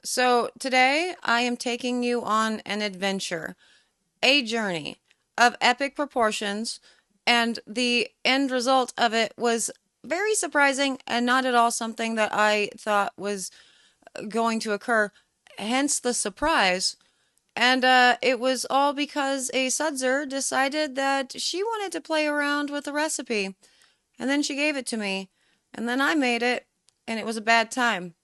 So today I am taking you on an adventure, a journey of epic proportions, and the end result of it was very surprising and not at all something that I thought was going to occur, hence the surprise. And it was all because a sudzer decided that she wanted to play around with the recipe, and then she gave it to me, and then I made it, and it was a bad time.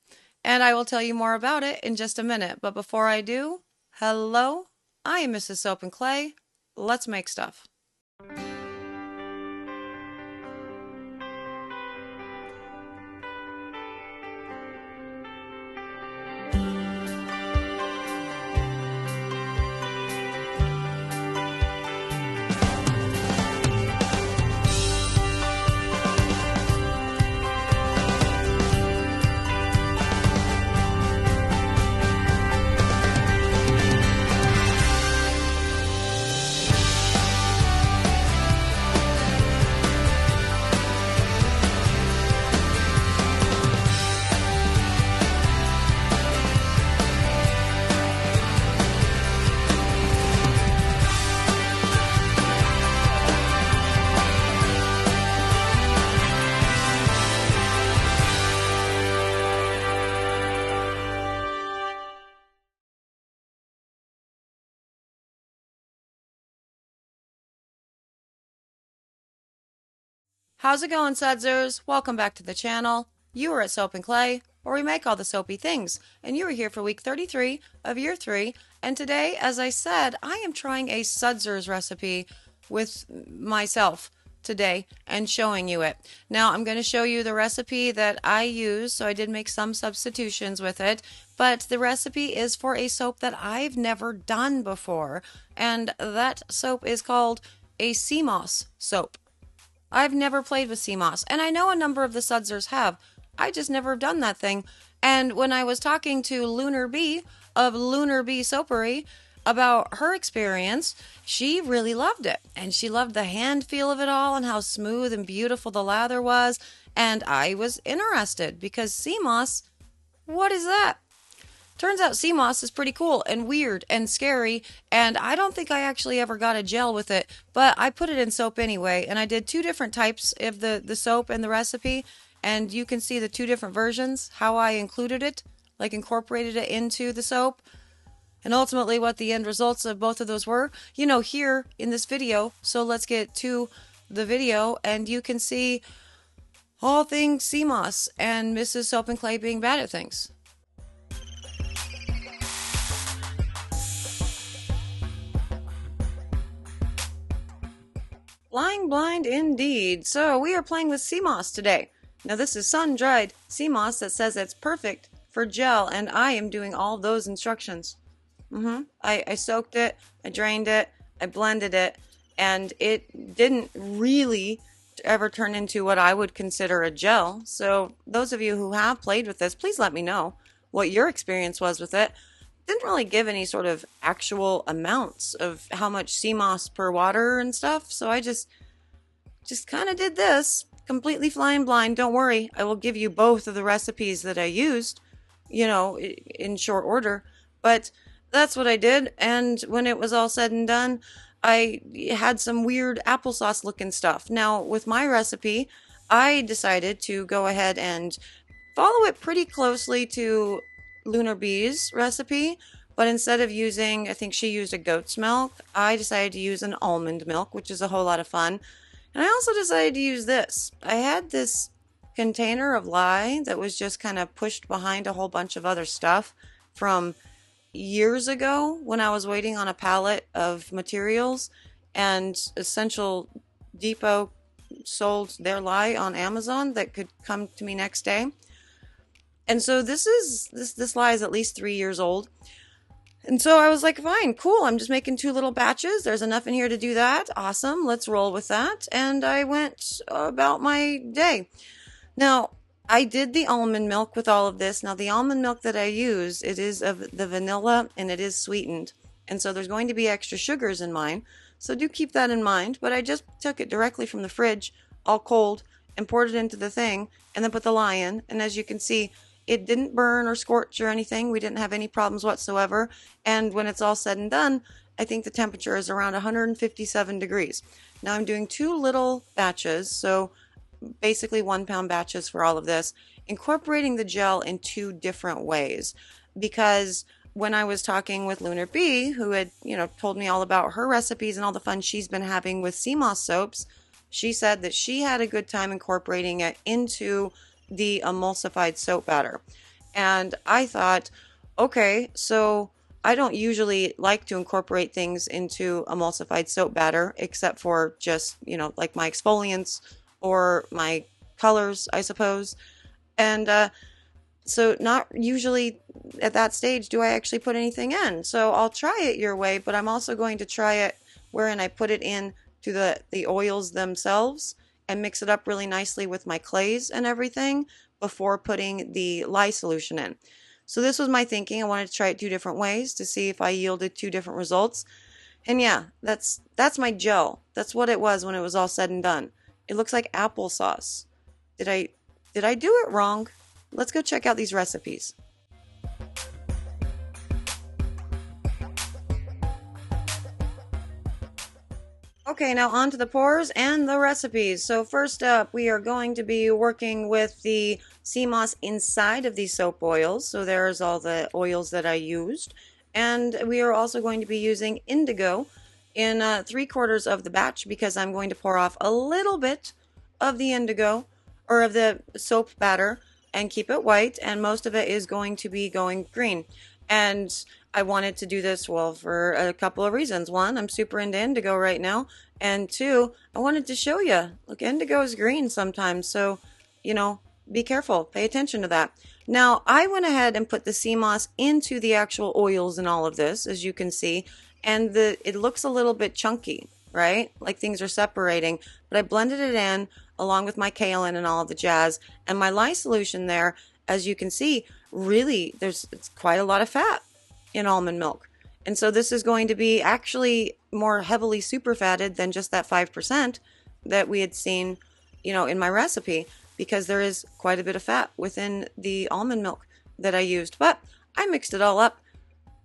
And I will tell you more about it in just a minute. But before I do, hello, I am Mrs. Soap and Clay. Let's make stuff. How's it going, sudzers? Welcome back to the channel. You are at Soap and Clay, where we make all the soapy things, and you are here for week 33 of year 3. And today, as I said, I am trying a sudzers recipe with myself today and showing you it. Now, I'm going to show you the recipe that I use, so I did make some substitutions with it, but the recipe is for a soap that I've never done before, and that soap is called a CMOS soap. I've never played with CMOS, and I know a number of the sudzers have. I just never have done that thing. And when I was talking to Lunar Bee of Lunar Bee Soapery about her experience, she really loved it. And she loved the hand feel of it all and how smooth and beautiful the lather was. And I was interested because CMOS, what is that? Turns out CMOS is pretty cool and weird and scary, and I don't think I actually ever got a gel with it, but I put it in soap anyway, and I did two different types of the soap and the recipe, and you can see the two different versions, how I included it, like incorporated it into the soap, and ultimately what the end results of both of those were, here in this video. So let's get to the video, and you can see all things CMOS and Mrs. Soap and Clay being bad at things. Flying blind indeed. So we are playing with CMOS today. Now this is sun-dried CMOS that says it's perfect for gel, and I am doing all those instructions. I soaked it, I drained it, I blended it, and it didn't really ever turn into what I would consider a gel. So those of you who have played with this, please let me know what your experience was with it. Didn't really give any sort of actual amounts of how much CMOS per water and stuff, so I just kind of did this, completely flying blind. Don't worry, I will give you both of the recipes that I used, in short order, but that's what I did. And when it was all said and done, I had some weird applesauce looking stuff. Now, with my recipe, I decided to go ahead and follow it pretty closely to Lunar Bee's recipe, but instead of using, I think she used a goat's milk, I decided to use an almond milk, which is a whole lot of fun. And I also decided to use this. I had this container of lye that was just kind of pushed behind a whole bunch of other stuff from years ago when I was waiting on a pallet of materials, and Essential Depot sold their lye on Amazon that could come to me next day. And so this lye is at least 3 years old. And so I was like, fine, cool. I'm just making 2 little batches. There's enough in here to do that. Awesome. Let's roll with that. And I went about my day. Now, I did the almond milk with all of this. Now, the almond milk that I use, it is of the vanilla and it is sweetened. And so there's going to be extra sugars in mine. So do keep that in mind. But I just took it directly from the fridge, all cold, and poured it into the thing, and then put the lye in. And as you can see, it didn't burn or scorch or anything. We didn't have any problems whatsoever. And when it's all said and done, I think the temperature is around 157 degrees. Now I'm doing 2 little batches, so basically 1 pound batches for all of this, incorporating the gel in 2 different ways. Because when I was talking with Lunar Bee, who had, told me all about her recipes and all the fun she's been having with CMOS soaps, she said that she had a good time incorporating it into the emulsified soap batter. And I thought, okay, so I don't usually like to incorporate things into emulsified soap batter except for just, like my exfoliants or my colors, I suppose. And so not usually at that stage do I actually put anything in. So I'll try it your way, but I'm also going to try it wherein I put it in to the oils themselves and mix it up really nicely with my clays and everything before putting the lye solution in. So this was my thinking. I wanted to try it 2 different ways to see if I yielded 2 different results. And yeah, that's my gel. That's what it was when it was all said and done. It looks like applesauce. Did I do it wrong? Let's go check out these recipes. Okay, now on to the pours and the recipes. So first up, we are going to be working with the CMOS inside of these soap oils. So there's all the oils that I used. And we are also going to be using indigo in 3/4 of the batch because I'm going to pour off a little bit of the indigo or of the soap batter and keep it white, and most of it is going to be going green. And I wanted to do this, well, for a couple of reasons. 1, I'm super into indigo right now, and 2, I wanted to show you. Look, indigo is green sometimes, so, be careful. Pay attention to that. Now, I went ahead and put the CMOS into the actual oils and all of this, as you can see, and it looks a little bit chunky, right? Like things are separating, but I blended it in along with my kaolin and all of the jazz, and my lye solution there, as you can see, really, it's quite a lot of fat in almond milk. And so this is going to be actually more heavily super fatted than just that 5% that we had seen, in my recipe, because there is quite a bit of fat within the almond milk that I used. But I mixed it all up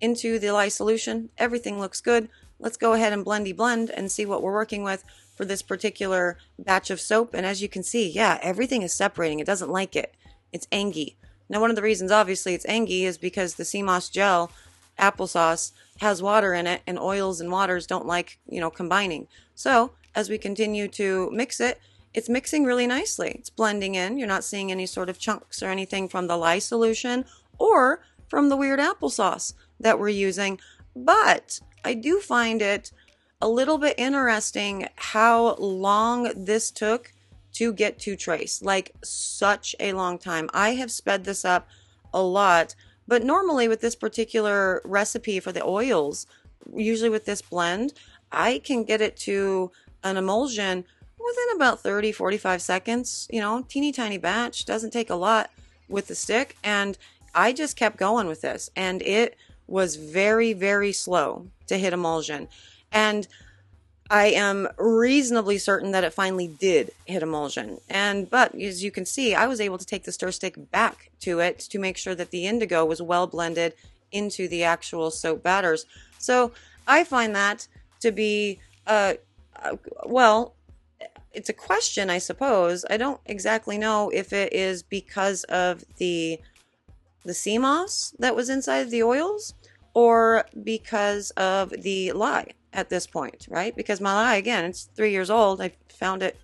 into the lye solution. Everything looks good. Let's go ahead and blendy blend and see what we're working with for this particular batch of soap. And as you can see, yeah, everything is separating. It doesn't like it. It's angy. Now, one of the reasons, obviously, it's angy is because the CMOS gel, applesauce, has water in it, and oils and waters don't like, combining. So, as we continue to mix it, it's mixing really nicely. It's blending in. You're not seeing any sort of chunks or anything from the lye solution or from the weird applesauce that we're using. But I do find it a little bit interesting how long this took to get to trace. Like, such a long time. I have sped this up a lot, but normally with this particular recipe for the oils, usually with this blend, I can get it to an emulsion within about 30-45 seconds. Teeny tiny batch, doesn't take a lot with the stick, and I just kept going with this, and it was very, very slow to hit emulsion. And I am reasonably certain that it finally did hit emulsion. But as you can see, I was able to take the stir stick back to it to make sure that the indigo was well blended into the actual soap batters. So I find that to be, well, it's a question, I suppose. I don't exactly know if it is because of the CMOS that was inside the oils or because of the lye at this point, right? Because my lye, again, it's 3 years old. I found it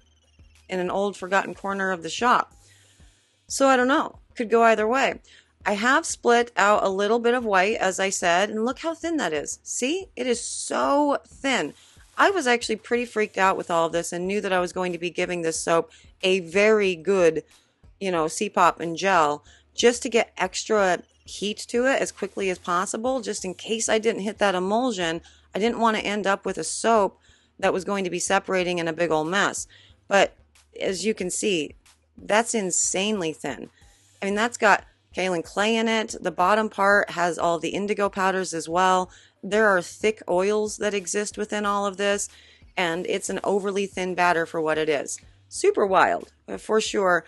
in an old forgotten corner of the shop. So I don't know. Could go either way. I have split out a little bit of white, as I said, and look how thin that is. See? It is so thin. I was actually pretty freaked out with all of this and knew that I was going to be giving this soap a very good, C-pop and gel just to get extra heat to it as quickly as possible, just in case I didn't hit that emulsion. I didn't want to end up with a soap that was going to be separating in a big old mess. But as you can see, that's insanely thin. I mean, that's got kaolin clay in it. The bottom part has all the indigo powders as well. There are thick oils that exist within all of this, and it's an overly thin batter for what it is. Super wild, for sure.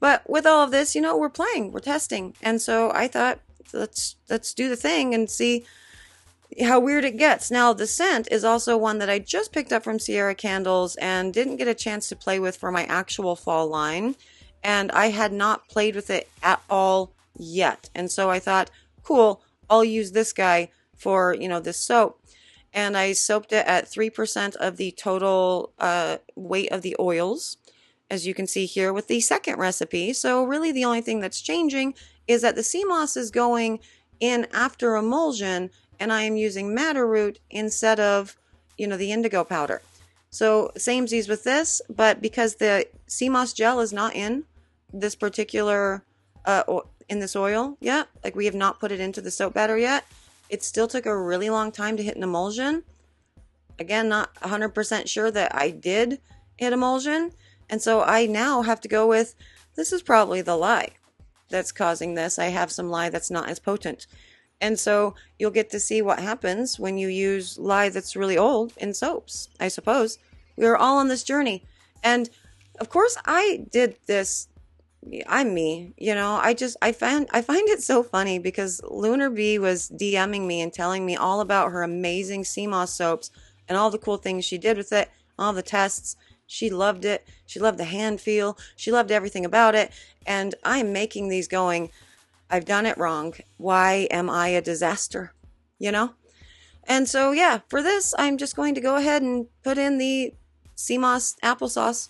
But with all of this, we're playing, we're testing. And so I thought, let's do the thing and see how weird it gets. Now, the scent is also one that I just picked up from Sierra Candles and didn't get a chance to play with for my actual fall line. And I had not played with it at all yet. And so I thought, cool, I'll use this guy for, this soap. And I soaped it at 3% of the total weight of the oils, as you can see here with the second recipe. So really the only thing that's changing is that the CMOS is going in after emulsion, and I am using madder root instead of, the indigo powder. So samesies with this, but because the CMOS gel is not in this particular, in this oil yet, like we have not put it into the soap batter yet, it still took a really long time to hit an emulsion. Again, not 100% sure that I did hit emulsion. And so I now have to go with, this is probably the lye that's causing this. I have some lye that's not as potent. And so you'll get to see what happens when you use lye that's really old in soaps, I suppose. We are all on this journey. And of course I did this. I'm me, I find it so funny because Lunar Bee was DMing me and telling me all about her amazing CMOS soaps and all the cool things she did with it, all the tests. She loved it. She loved the hand feel. She loved everything about it. And I'm making these going, I've done it wrong. Why am I a disaster? And so, yeah, for this, I'm just going to go ahead and put in the CMOS applesauce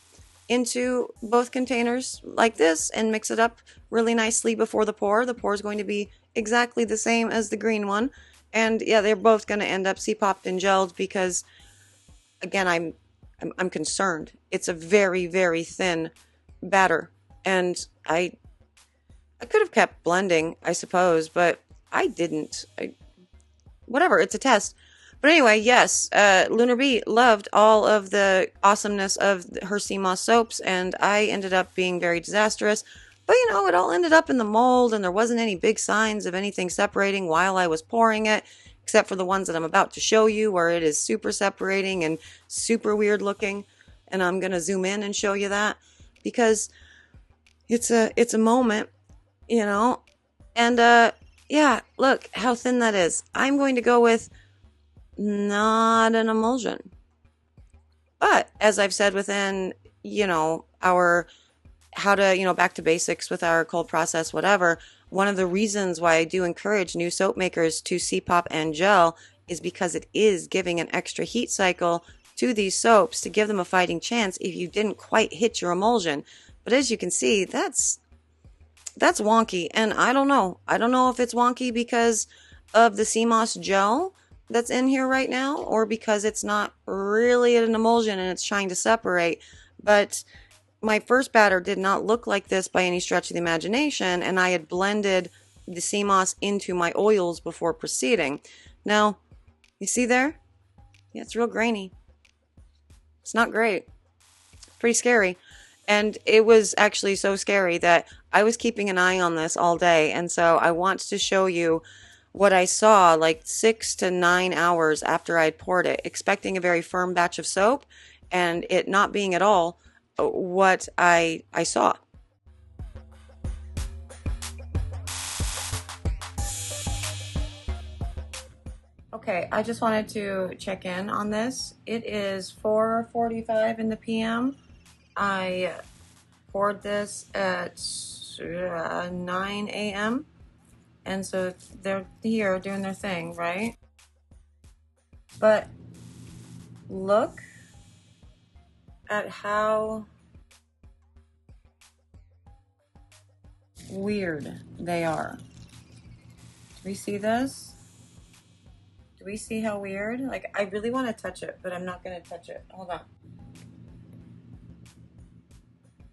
into both containers like this and mix it up really nicely before the pour. The pour is going to be exactly the same as the green one. And yeah, they're both going to end up C-popped and gelled because, again, I'm concerned. It's a very, very thin batter. And I could have kept blending, I suppose, but I didn't. Whatever, it's a test. But anyway, yes, Lunar Bee loved all of the awesomeness of her CMOS soaps, and I ended up being very disastrous. But, it all ended up in the mold, and there wasn't any big signs of anything separating while I was pouring it, except for the ones that I'm about to show you, where it is super separating and super weird looking. And I'm going to zoom in and show you that, because it's a moment, And, yeah, look how thin that is. I'm going to go with not an emulsion. But as I've said within, our how to, back to basics with our cold process, whatever, one of the reasons why I do encourage new soap makers to C-pop and gel is because it is giving an extra heat cycle to these soaps to give them a fighting chance if you didn't quite hit your emulsion. But as you can see, that's wonky, and I don't know. I don't know if it's wonky because of the CMOS gel that's in here right now, or because it's not really an emulsion and it's trying to separate. But my first batter did not look like this by any stretch of the imagination, and I had blended the CMOS into my oils before proceeding. Now, you see there? Yeah, it's real grainy. It's not great. It's pretty scary. And it was actually so scary that I was keeping an eye on this all day. And so I want to show you what I saw like 6 to 9 hours after I'd poured it, expecting a very firm batch of soap, and it not being at all what I saw. Okay, I just wanted to check in on this. It is 4:45 in the PM. I poured this at 9 a.m. And so they're here doing their thing, right? But look at how weird they are. Do we see this? Do we see how weird? Like, I really want to touch it, but I'm not going to touch it. Hold on.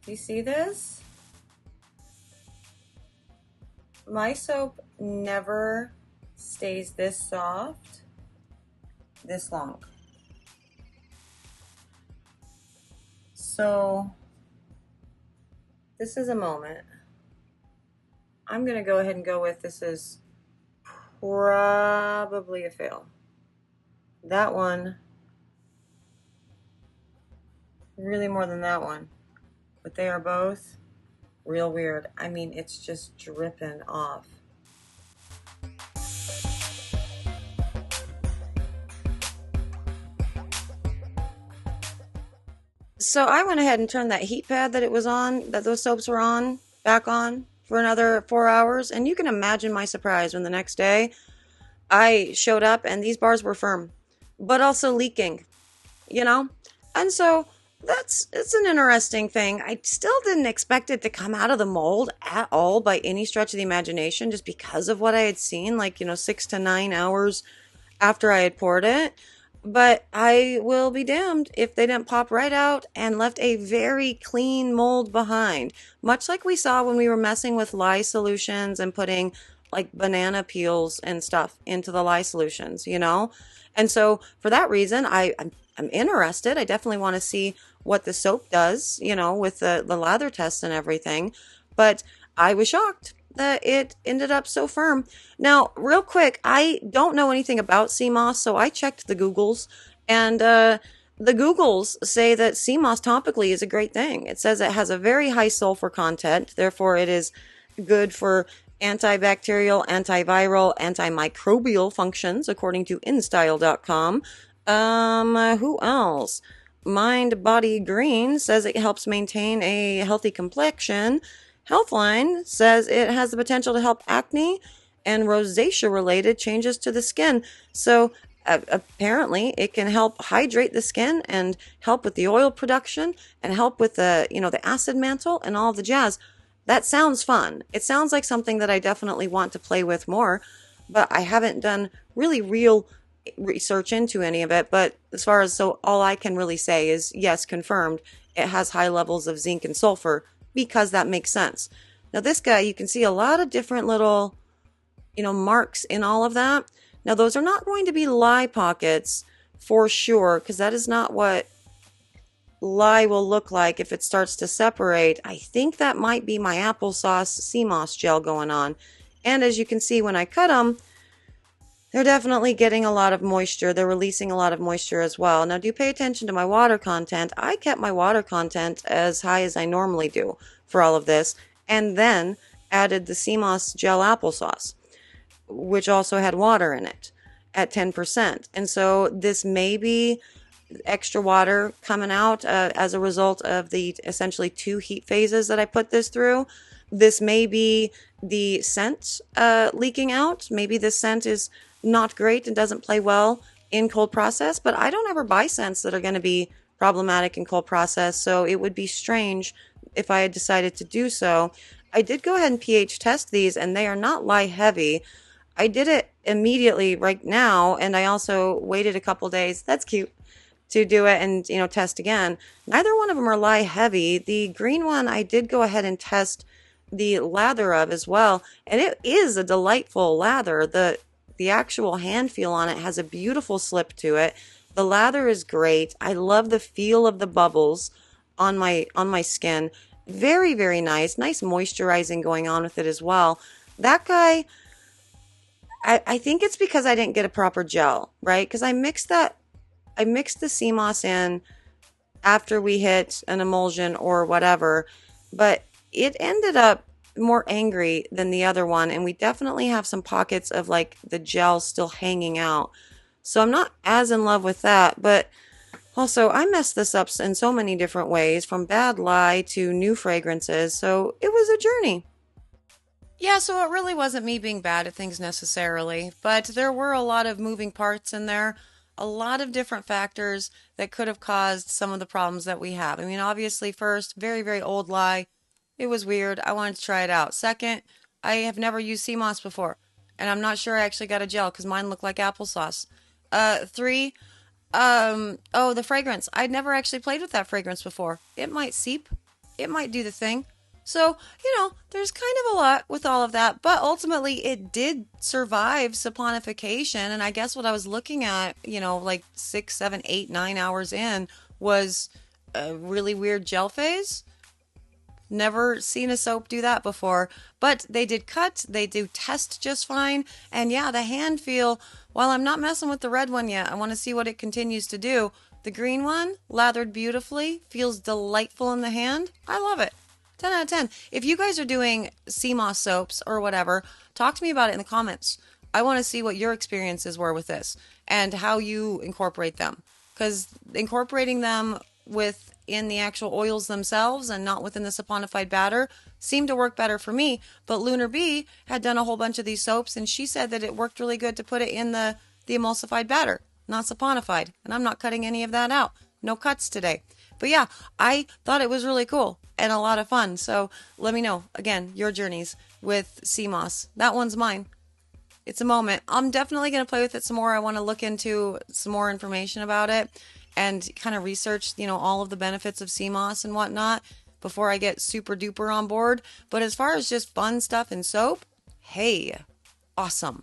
Do you see this? My soap never stays this soft this long. So this is a moment. I'm going to go ahead and go with this is probably a fail. That one, really more than that one. But they are both Real weird. I mean, it's just dripping off. So I went ahead and turned that heat pad that it was on, that those soaps were on, back on for another 4 hours. And you can imagine my surprise when the next day I showed up and these bars were firm, but also leaking, you know? And so it's an interesting thing. I still didn't expect it to come out of the mold at all by any stretch of the imagination, just because of what I had seen, like, 6 to 9 hours after I had poured it. But I will be damned if they didn't pop right out and left a very clean mold behind. Much like we saw when we were messing with lye solutions and putting like banana peels and stuff into the lye solutions. And so for that reason, I'm interested. I definitely want to see what the soap does, with the lather test and everything. But I was shocked that it ended up so firm. Now, real quick, I don't know anything about CMOS, so I checked the Googles, and the Googles say that CMOS topically is a great thing. It says it has a very high sulfur content, therefore it is good for antibacterial, antiviral, antimicrobial functions, according to InStyle.com. Who else? Mind Body Green says it helps maintain a healthy complexion. Healthline says it has the potential to help acne and rosacea related changes to the skin. So apparently it can help hydrate the skin and help with the oil production and help with the acid mantle and all the jazz. That sounds fun. It sounds like something that I definitely want to play with more, but I haven't done really real research into any of it. But so all I can really say is yes, confirmed, it has high levels of zinc and sulfur, because that makes sense. Now this guy, you can see a lot of different little, marks in all of that. Now those are not going to be lye pockets for sure, because that is not what lye will look like if it starts to separate. I think that might be my applesauce CMOS gel going on. And as you can see when I cut them, they're definitely getting a lot of moisture. They're releasing a lot of moisture as well. Now, do you pay attention to my water content? I kept my water content as high as I normally do for all of this, and then added the CMOS gel applesauce, which also had water in it at 10%. And so this may be extra water coming out as a result of the essentially 2 heat phases that I put this through. This may be the scent leaking out. Maybe the scent is not great and doesn't play well in cold process, but I don't ever buy scents that are going to be problematic in cold process, so it would be strange if I had decided to do so. I did go ahead and pH test these, and they are not lye heavy. I did it immediately right now, and I also waited a couple days. That's cute. To do it and test again. Neither one of them are lye heavy. The green one I did go ahead and test the lather of as well, and it is a delightful lather. The actual hand feel on it has a beautiful slip to it. The lather is great. I love the feel of the bubbles on my skin. Very, very nice. Nice moisturizing going on with it as well. That guy, I think it's because I didn't get a proper gel, right? Because I mixed the CMOS in after we hit an emulsion or whatever, but it ended up more angry than the other one, and we definitely have some pockets of like the gel still hanging out. So I'm not as in love with that, but also I messed this up in so many different ways, from bad lye to new fragrances, so it was a journey. Yeah, so it really wasn't me being bad at things necessarily, but there were a lot of moving parts in there, a lot of different factors that could have caused some of the problems that we have. I mean, obviously, first, very, very old lye. It was weird. I wanted to try it out. Second, I have never used CMOS before, and I'm not sure I actually got a gel because mine looked like applesauce. Three, oh, the fragrance. I'd never actually played with that fragrance before. It might seep. It might do the thing. So, there's kind of a lot with all of that, but ultimately it did survive saponification. And I guess what I was looking at, like 6, 7, 8, 9 hours in was a really weird gel phase. Never seen a soap do that before, but they did cut, they do test just fine. And yeah, the hand feel, while I'm not messing with the red one yet, I want to see what it continues to do. The green one, lathered beautifully, feels delightful in the hand. I love it. 10 out of 10. If you guys are doing CMOS soaps or whatever, talk to me about it in the comments. I want to see what your experiences were with this and how you incorporate them. Because incorporating them within the actual oils themselves and not within the saponified batter seemed to work better for me. But Lunar Bee had done a whole bunch of these soaps, and she said that it worked really good to put it in the emulsified batter, not saponified. And I'm not cutting any of that out. No cuts today. But yeah, I thought it was really cool and a lot of fun. So let me know, again, your journeys with CMOS. That one's mine. It's a moment. I'm definitely going to play with it some more. I want to look into some more information about it and kind of research, all of the benefits of CMOS and whatnot before I get super duper on board. But as far as just fun stuff and soap, hey, awesome.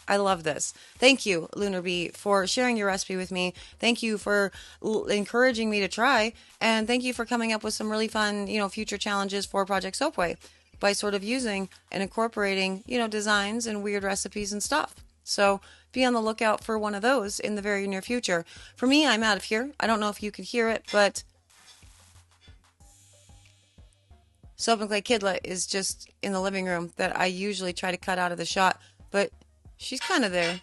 I love this. Thank you, Lunar Bee, for sharing your recipe with me. Thank you for encouraging me to try. And thank you for coming up with some really fun, future challenges for Project Soapway by sort of using and incorporating, designs and weird recipes and stuff. So be on the lookout for one of those in the very near future. For me, I'm out of here. I don't know if you can hear it, but Soap and Clay Kidlet is just in the living room that I usually try to cut out of the shot, but she's kind of there.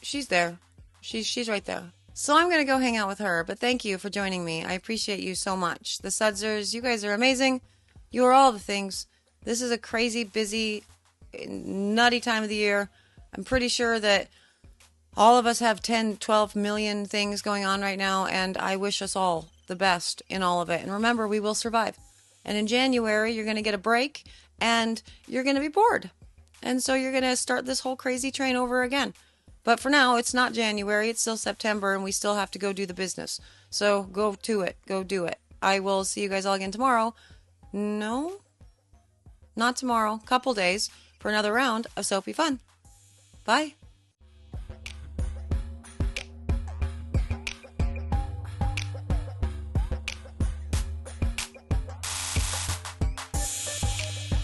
She's there. She's right there. So I'm going to go hang out with her, but thank you for joining me. I appreciate you so much. The Sudsers, you guys are amazing. You are all the things. This is a crazy, busy, nutty time of the year. I'm pretty sure that all of us have 10, 12 million things going on right now, and I wish us all the best in all of it. And remember, we will survive. And in January, you're going to get a break, and you're going to be bored. And so you're going to start this whole crazy train over again. But for now, it's not January. It's still September, and we still have to go do the business. So go to it. Go do it. I will see you guys all again tomorrow. No, not tomorrow. Couple days for another round of soapy fun. Bye.